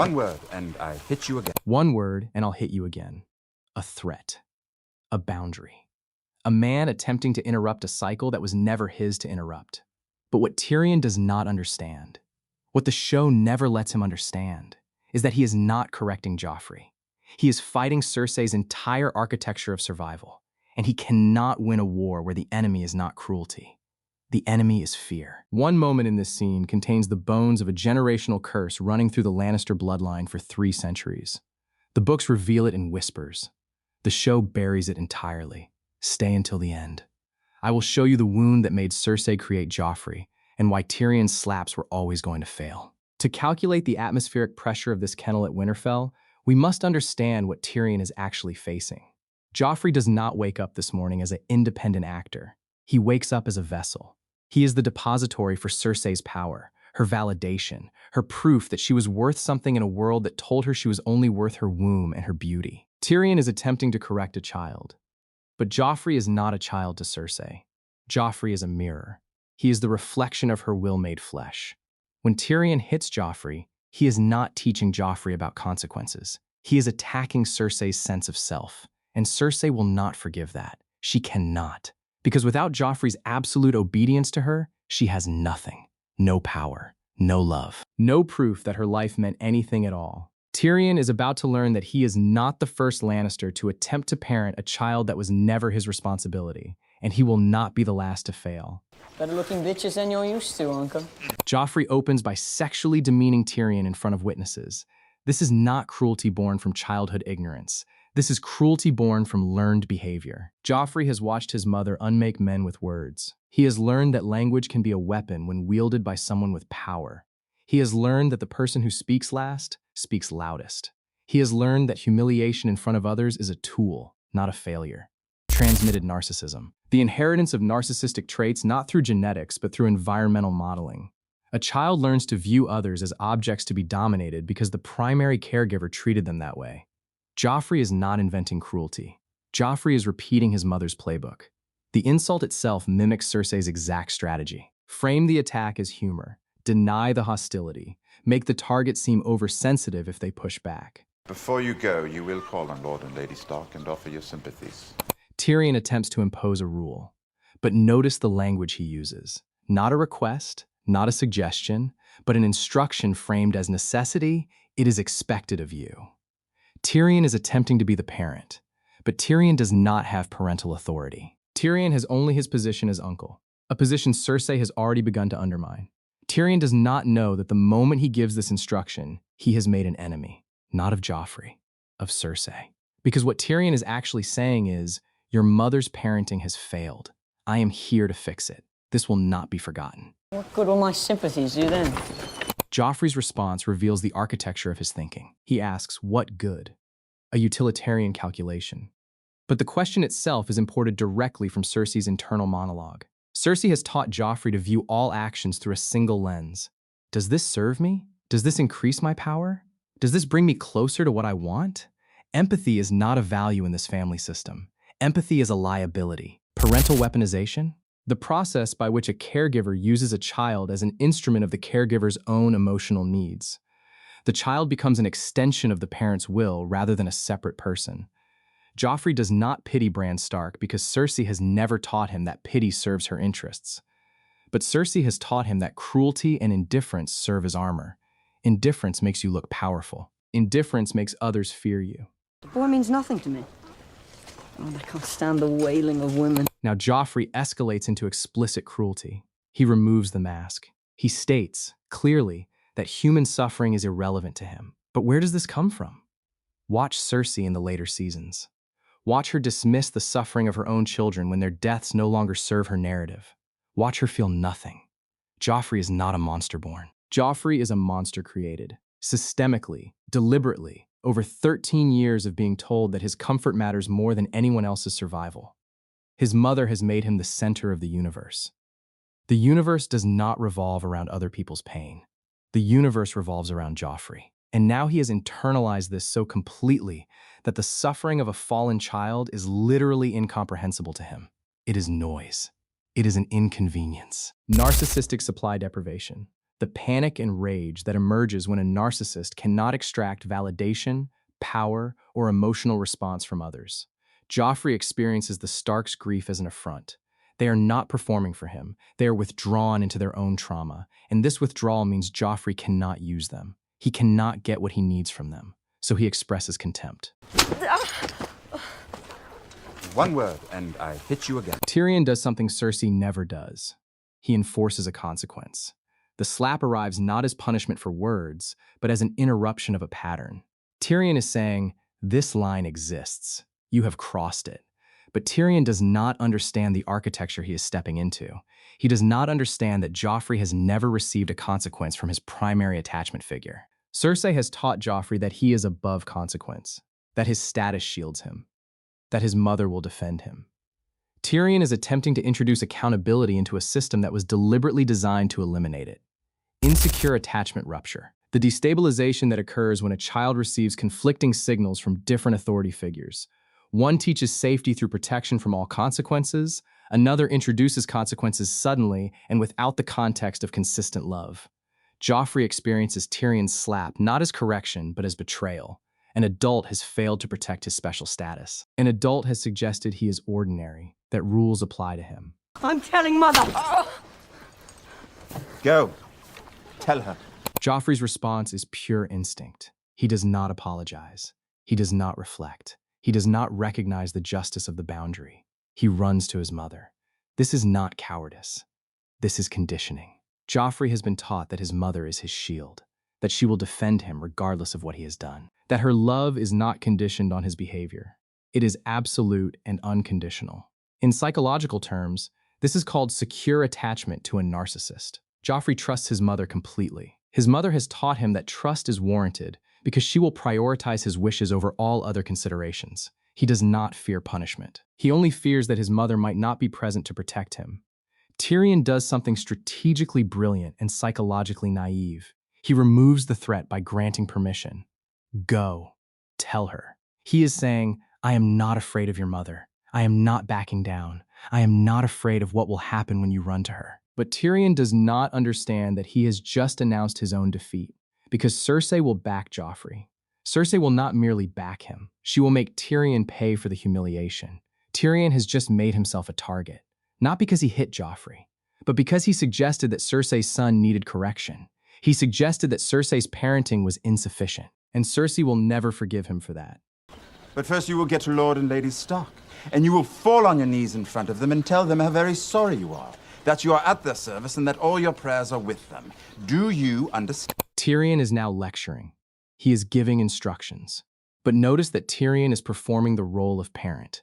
One word, and I hit you again. One word, and I'll hit you again. A threat. A boundary. A man attempting to interrupt a cycle that was never his to interrupt. But what Tyrion does not understand, what the show never lets him understand, is that he is not correcting Joffrey. He is fighting Cersei's entire architecture of survival, and he cannot win a war where the enemy is not cruelty. The enemy is fear. One moment in this scene contains the bones of a generational curse running through the Lannister bloodline for 3 centuries. The books reveal it in whispers. The show buries it entirely. Stay until the end. I will show you the wound that made Cersei create Joffrey, and why Tyrion's slaps were always going to fail. To calculate the atmospheric pressure of this kennel at Winterfell, we must understand what Tyrion is actually facing. Joffrey does not wake up this morning as an independent actor. He wakes up as a vessel. He is the depository for Cersei's power, her validation, her proof that she was worth something in a world that told her she was only worth her womb and her beauty. Tyrion is attempting to correct a child. But Joffrey is not a child to Cersei. Joffrey is a mirror. He is the reflection of her will made flesh. When Tyrion hits Joffrey, he is not teaching Joffrey about consequences. He is attacking Cersei's sense of self. And Cersei will not forgive that. She cannot. Because without Joffrey's absolute obedience to her, she has nothing. No power, no love, no proof that her life meant anything at all. Tyrion is about to learn that he is not the first Lannister to attempt to parent a child that was never his responsibility, and he will not be the last to fail. Better looking bitches than you're used to, Uncle. Joffrey opens by sexually demeaning Tyrion in front of witnesses. This is not cruelty born from childhood ignorance. This is cruelty born from learned behavior. Joffrey has watched his mother unmake men with words. He has learned that language can be a weapon when wielded by someone with power. He has learned that the person who speaks last speaks loudest. He has learned that humiliation in front of others is a tool, not a failure. Transmitted narcissism. The inheritance of narcissistic traits not through genetics, but through environmental modeling. A child learns to view others as objects to be dominated because the primary caregiver treated them that way. Joffrey is not inventing cruelty. Joffrey is repeating his mother's playbook. The insult itself mimics Cersei's exact strategy. Frame the attack as humor. Deny the hostility. Make the target seem oversensitive if they push back. Before you go, you will call on Lord and Lady Stark and offer your sympathies. Tyrion attempts to impose a rule. But notice the language he uses. Not a request, not a suggestion, but an instruction framed as necessity. It is expected of you. Tyrion is attempting to be the parent, but Tyrion does not have parental authority. Tyrion has only his position as uncle, a position Cersei has already begun to undermine. Tyrion does not know that the moment he gives this instruction, he has made an enemy, not of Joffrey, of Cersei. Because what Tyrion is actually saying is, your mother's parenting has failed. I am here to fix it. This will not be forgotten. What good will my sympathies do then? Joffrey's response reveals the architecture of his thinking. He asks, what good? A utilitarian calculation. But the question itself is imported directly from Cersei's internal monologue. Cersei has taught Joffrey to view all actions through a single lens. Does this serve me? Does this increase my power? Does this bring me closer to what I want? Empathy is not a value in this family system. Empathy is a liability. Parental weaponization? The process by which a caregiver uses a child as an instrument of the caregiver's own emotional needs. The child becomes an extension of the parent's will rather than a separate person. Joffrey does not pity Bran Stark because Cersei has never taught him that pity serves her interests. But Cersei has taught him that cruelty and indifference serve as armor. Indifference makes you look powerful. Indifference makes others fear you. The boy means nothing to me. Oh, I can't stand the wailing of women. Now Joffrey escalates into explicit cruelty. He removes the mask. He states, clearly, that human suffering is irrelevant to him. But where does this come from? Watch Cersei in the later seasons. Watch her dismiss the suffering of her own children when their deaths no longer serve her narrative. Watch her feel nothing. Joffrey is not a monster born. Joffrey is a monster created, systemically, deliberately, over 13 years of being told that his comfort matters more than anyone else's survival. His mother has made him the center of the universe. The universe does not revolve around other people's pain. The universe revolves around Joffrey. And now he has internalized this so completely that the suffering of a fallen child is literally incomprehensible to him. It is noise. It is an inconvenience. Narcissistic supply deprivation. the panic and rage that emerges when a narcissist cannot extract validation, power, or emotional response from others. Joffrey experiences the Starks' grief as an affront. They are not performing for him. They are withdrawn into their own trauma, and this withdrawal means Joffrey cannot use them. He cannot get what he needs from them, so he expresses contempt. One word, and I hit you again. Tyrion does something Cersei never does. He enforces a consequence. The slap arrives not as punishment for words, but as an interruption of a pattern. Tyrion is saying, "This line exists. You have crossed it." But Tyrion does not understand the architecture he is stepping into. He does not understand that Joffrey has never received a consequence from his primary attachment figure. Cersei has taught Joffrey that he is above consequence, that his status shields him, that his mother will defend him. Tyrion is attempting to introduce accountability into a system that was deliberately designed to eliminate it. Insecure attachment rupture, the destabilization that occurs when a child receives conflicting signals from different authority figures. One teaches safety through protection from all consequences, another introduces consequences suddenly and without the context of consistent love. Joffrey experiences Tyrion's slap not as correction, but as betrayal. An adult has failed to protect his special status. An adult has suggested he is ordinary, that rules apply to him. I'm telling Mother. Go. Tell her. Joffrey's response is pure instinct. He does not apologize. He does not reflect. He does not recognize the justice of the boundary. He runs to his mother. This is not cowardice. This is conditioning. Joffrey has been taught that his mother is his shield, that she will defend him regardless of what he has done, that her love is not conditioned on his behavior. It is absolute and unconditional. In psychological terms, this is called secure attachment to a narcissist. Joffrey trusts his mother completely. His mother has taught him that trust is warranted because she will prioritize his wishes over all other considerations. He does not fear punishment. He only fears that his mother might not be present to protect him. Tyrion does something strategically brilliant and psychologically naive. He removes the threat by granting permission. Go. Tell her. He is saying, "I am not afraid of your mother. I am not backing down. I am not afraid of what will happen when you run to her." But Tyrion does not understand that he has just announced his own defeat, because Cersei will back Joffrey. Cersei will not merely back him. She will make Tyrion pay for the humiliation. Tyrion has just made himself a target, not because he hit Joffrey, but because he suggested that Cersei's son needed correction. He suggested that Cersei's parenting was insufficient, and Cersei will never forgive him for that. But first you will get to Lord and Lady Stark, and you will fall on your knees in front of them and tell them how very sorry you are, that you are at their service and that all your prayers are with them. Do you understand? Tyrion is now lecturing. He is giving instructions. But notice that Tyrion is performing the role of parent,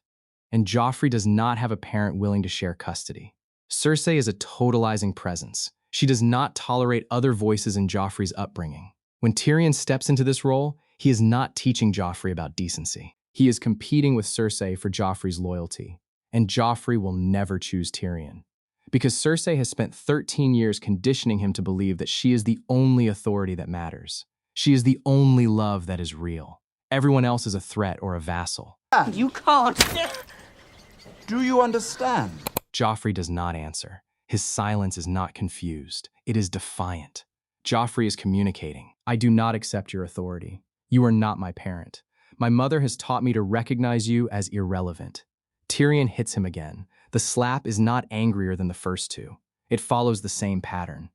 and Joffrey does not have a parent willing to share custody. Cersei is a totalizing presence. She does not tolerate other voices in Joffrey's upbringing. When Tyrion steps into this role, he is not teaching Joffrey about decency. He is competing with Cersei for Joffrey's loyalty, and Joffrey will never choose Tyrion. Because Cersei has spent 13 years conditioning him to believe that she is the only authority that matters. She is the only love that is real. Everyone else is a threat or a vassal. You can't. Do you understand? Joffrey does not answer. His silence is not confused. It is defiant. Joffrey is communicating. "I do not accept your authority. You are not my parent. My mother has taught me to recognize you as irrelevant." Tyrion hits him again. The slap is not angrier than the first two. It follows the same pattern.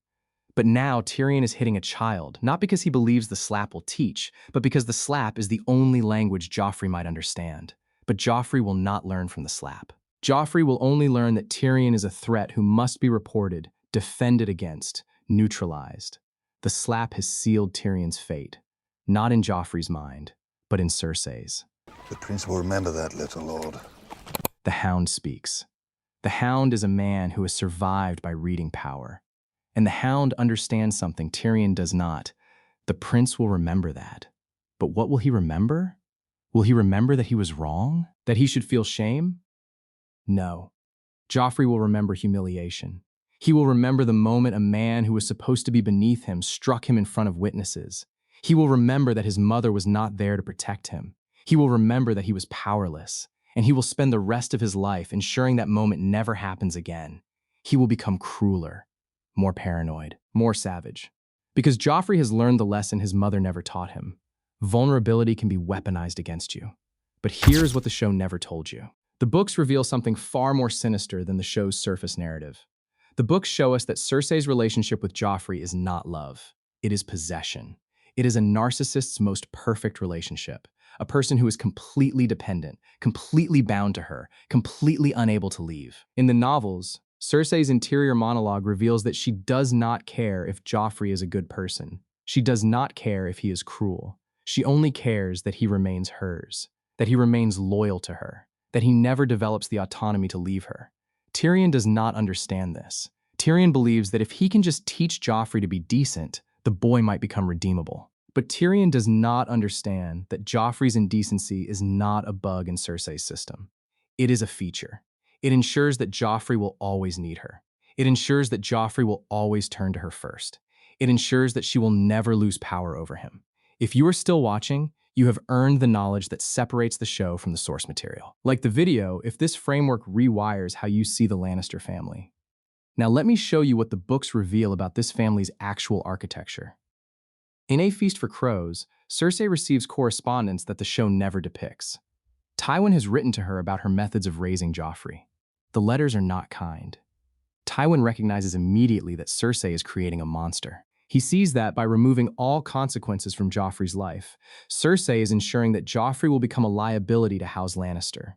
But now Tyrion is hitting a child, not because he believes the slap will teach, but because the slap is the only language Joffrey might understand. But Joffrey will not learn from the slap. Joffrey will only learn that Tyrion is a threat who must be reported, defended against, neutralized. The slap has sealed Tyrion's fate, not in Joffrey's mind, but in Cersei's. The prince will remember that, little lord. The Hound speaks. The Hound is a man who has survived by reading power. And the Hound understands something Tyrion does not. The prince will remember that. But what will he remember? Will he remember that he was wrong? That he should feel shame? No. Joffrey will remember humiliation. He will remember the moment a man who was supposed to be beneath him struck him in front of witnesses. He will remember that his mother was not there to protect him. He will remember that he was powerless. And he will spend the rest of his life ensuring that moment never happens again. He will become crueler, more paranoid, more savage. Because Joffrey has learned the lesson his mother never taught him. Vulnerability can be weaponized against you. But here's what the show never told you. The books reveal something far more sinister than the show's surface narrative. The books show us that Cersei's relationship with Joffrey is not love. It is possession. It is a narcissist's most perfect relationship. A person who is completely dependent, completely bound to her, completely unable to leave. In the novels, Cersei's interior monologue reveals that she does not care if Joffrey is a good person. She does not care if he is cruel. She only cares that he remains hers, that he remains loyal to her, that he never develops the autonomy to leave her. Tyrion does not understand this. Tyrion believes that if he can just teach Joffrey to be decent, the boy might become redeemable. But Tyrion does not understand that Joffrey's indecency is not a bug in Cersei's system. It is a feature. It ensures that Joffrey will always need her. It ensures that Joffrey will always turn to her first. It ensures that she will never lose power over him. If you are still watching, you have earned the knowledge that separates the show from the source material. Like the video, if this framework rewires how you see the Lannister family. Now let me show you what the books reveal about this family's actual architecture. In A Feast for Crows, Cersei receives correspondence that the show never depicts. Tywin has written to her about her methods of raising Joffrey. The letters are not kind. Tywin recognizes immediately that Cersei is creating a monster. He sees that by removing all consequences from Joffrey's life, Cersei is ensuring that Joffrey will become a liability to House Lannister.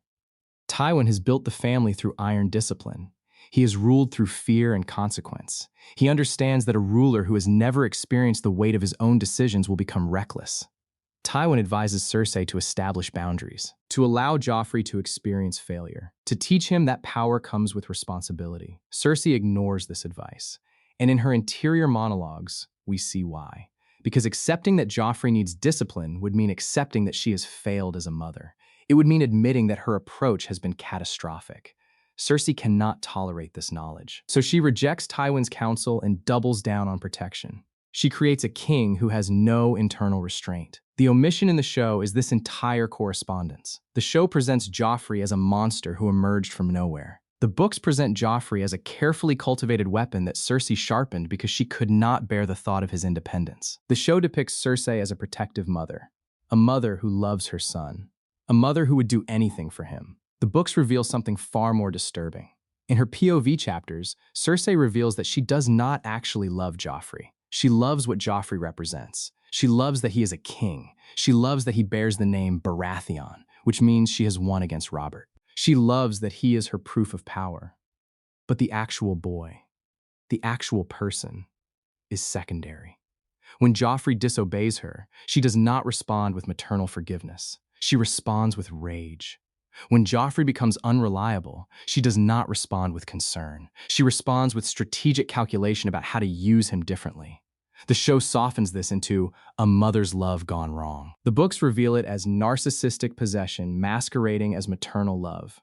Tywin has built the family through iron discipline. He is ruled through fear and consequence. He understands that a ruler who has never experienced the weight of his own decisions will become reckless. Tywin advises Cersei to establish boundaries, to allow Joffrey to experience failure, to teach him that power comes with responsibility. Cersei ignores this advice, and in her interior monologues, we see why. Because accepting that Joffrey needs discipline would mean accepting that she has failed as a mother. It would mean admitting that her approach has been catastrophic. Cersei cannot tolerate this knowledge, so she rejects Tywin's counsel and doubles down on protection. She creates a king who has no internal restraint. The omission in the show is this entire correspondence. The show presents Joffrey as a monster who emerged from nowhere. The books present Joffrey as a carefully cultivated weapon that Cersei sharpened because she could not bear the thought of his independence. The show depicts Cersei as a protective mother, a mother who loves her son, a mother who would do anything for him. The books reveal something far more disturbing. In her POV chapters, Cersei reveals that she does not actually love Joffrey. She loves what Joffrey represents. She loves that he is a king. She loves that he bears the name Baratheon, which means she has won against Robert. She loves that he is her proof of power. But the actual boy, the actual person, is secondary. When Joffrey disobeys her, she does not respond with maternal forgiveness. She responds with rage. When Joffrey becomes unreliable, she does not respond with concern. She responds with strategic calculation about how to use him differently. The show softens this into a mother's love gone wrong. The books reveal it as narcissistic possession masquerading as maternal love.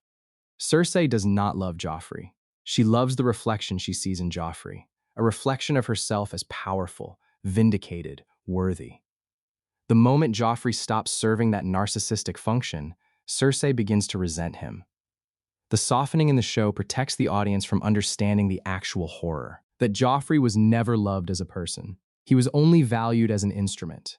Cersei does not love Joffrey. She loves the reflection she sees in Joffrey, a reflection of herself as powerful, vindicated, worthy. The moment Joffrey stops serving that narcissistic function, Cersei begins to resent him. The softening in the show protects the audience from understanding the actual horror, that Joffrey was never loved as a person. He was only valued as an instrument.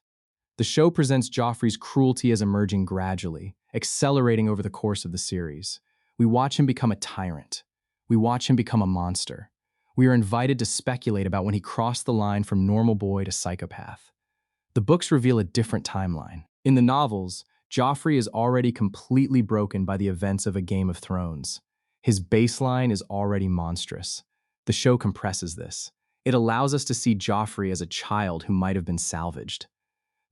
The show presents Joffrey's cruelty as emerging gradually, accelerating over the course of the series. We watch him become a tyrant. We watch him become a monster. We are invited to speculate about when he crossed the line from normal boy to psychopath. The books reveal a different timeline. In the novels, Joffrey is already completely broken by the events of A Game of Thrones. His baseline is already monstrous. The show compresses this. It allows us to see Joffrey as a child who might have been salvaged.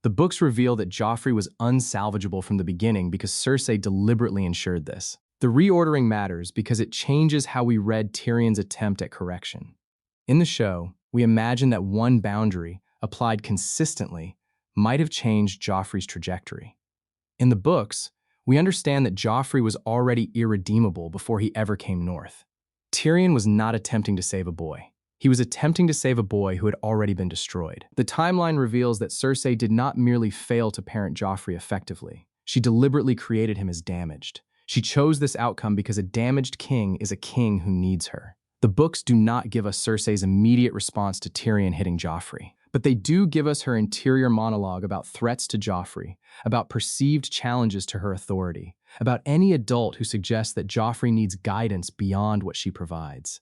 The books reveal that Joffrey was unsalvageable from the beginning because Cersei deliberately ensured this. The reordering matters because it changes how we read Tyrion's attempt at correction. In the show, we imagine that one boundary, applied consistently, might have changed Joffrey's trajectory. In the books, we understand that Joffrey was already irredeemable before he ever came north. Tyrion was not attempting to save a boy. He was attempting to save a boy who had already been destroyed. The timeline reveals that Cersei did not merely fail to parent Joffrey effectively. She deliberately created him as damaged. She chose this outcome because a damaged king is a king who needs her. The books do not give us Cersei's immediate response to Tyrion hitting Joffrey, but they do give us her interior monologue about threats to Joffrey, about perceived challenges to her authority, about any adult who suggests that Joffrey needs guidance beyond what she provides.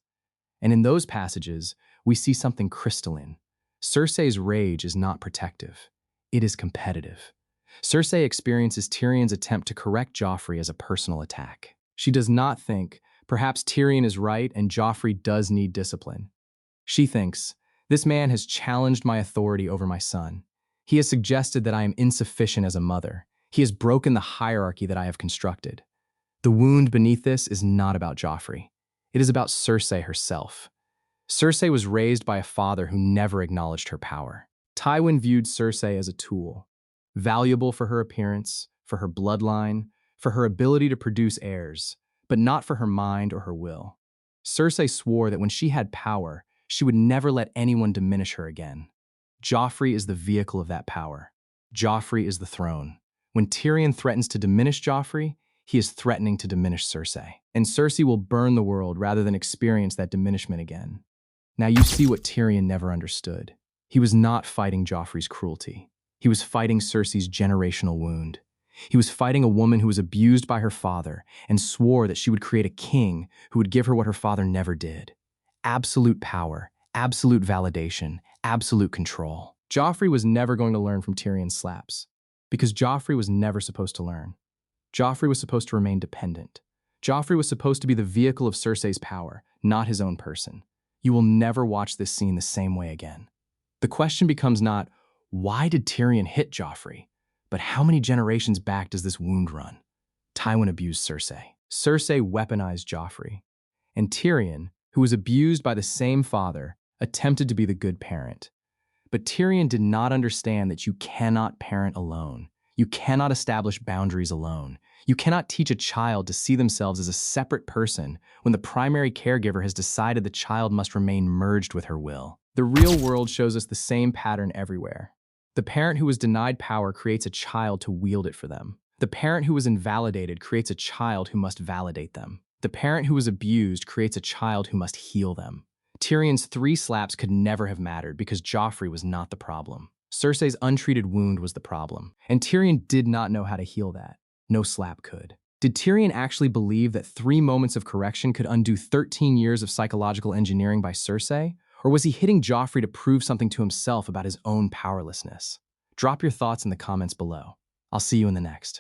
And in those passages, we see something crystalline. Cersei's rage is not protective. It is competitive. Cersei experiences Tyrion's attempt to correct Joffrey as a personal attack. She does not think, perhaps Tyrion is right and Joffrey does need discipline. She thinks, this man has challenged my authority over my son. He has suggested that I am insufficient as a mother. He has broken the hierarchy that I have constructed. The wound beneath this is not about Joffrey. It is about Cersei herself. Cersei was raised by a father who never acknowledged her power. Tywin viewed Cersei as a tool, valuable for her appearance, for her bloodline, for her ability to produce heirs, but not for her mind or her will. Cersei swore that when she had power, she would never let anyone diminish her again. Joffrey is the vehicle of that power. Joffrey is the throne. When Tyrion threatens to diminish Joffrey, he is threatening to diminish Cersei. And Cersei will burn the world rather than experience that diminishment again. Now you see what Tyrion never understood. He was not fighting Joffrey's cruelty. He was fighting Cersei's generational wound. He was fighting a woman who was abused by her father and swore that she would create a king who would give her what her father never did. Absolute power, absolute validation, absolute control. Joffrey was never going to learn from Tyrion's slaps, because Joffrey was never supposed to learn. Joffrey was supposed to remain dependent. Joffrey was supposed to be the vehicle of Cersei's power, not his own person. You will never watch this scene the same way again. The question becomes not, why did Tyrion hit Joffrey? But how many generations back does this wound run? Tywin abused Cersei. Cersei weaponized Joffrey. And Tyrion, who was abused by the same father, attempted to be the good parent. But Tyrion did not understand that you cannot parent alone. You cannot establish boundaries alone. You cannot teach a child to see themselves as a separate person when the primary caregiver has decided the child must remain merged with her will. The real world shows us the same pattern everywhere. The parent who was denied power creates a child to wield it for them. The parent who was invalidated creates a child who must validate them. The parent who was abused creates a child who must heal them. Tyrion's 3 slaps could never have mattered because Joffrey was not the problem. Cersei's untreated wound was the problem, and Tyrion did not know how to heal that. No slap could. Did Tyrion actually believe that 3 moments of correction could undo 13 years of psychological engineering by Cersei? Or was he hitting Joffrey to prove something to himself about his own powerlessness? Drop your thoughts in the comments below. I'll see you in the next.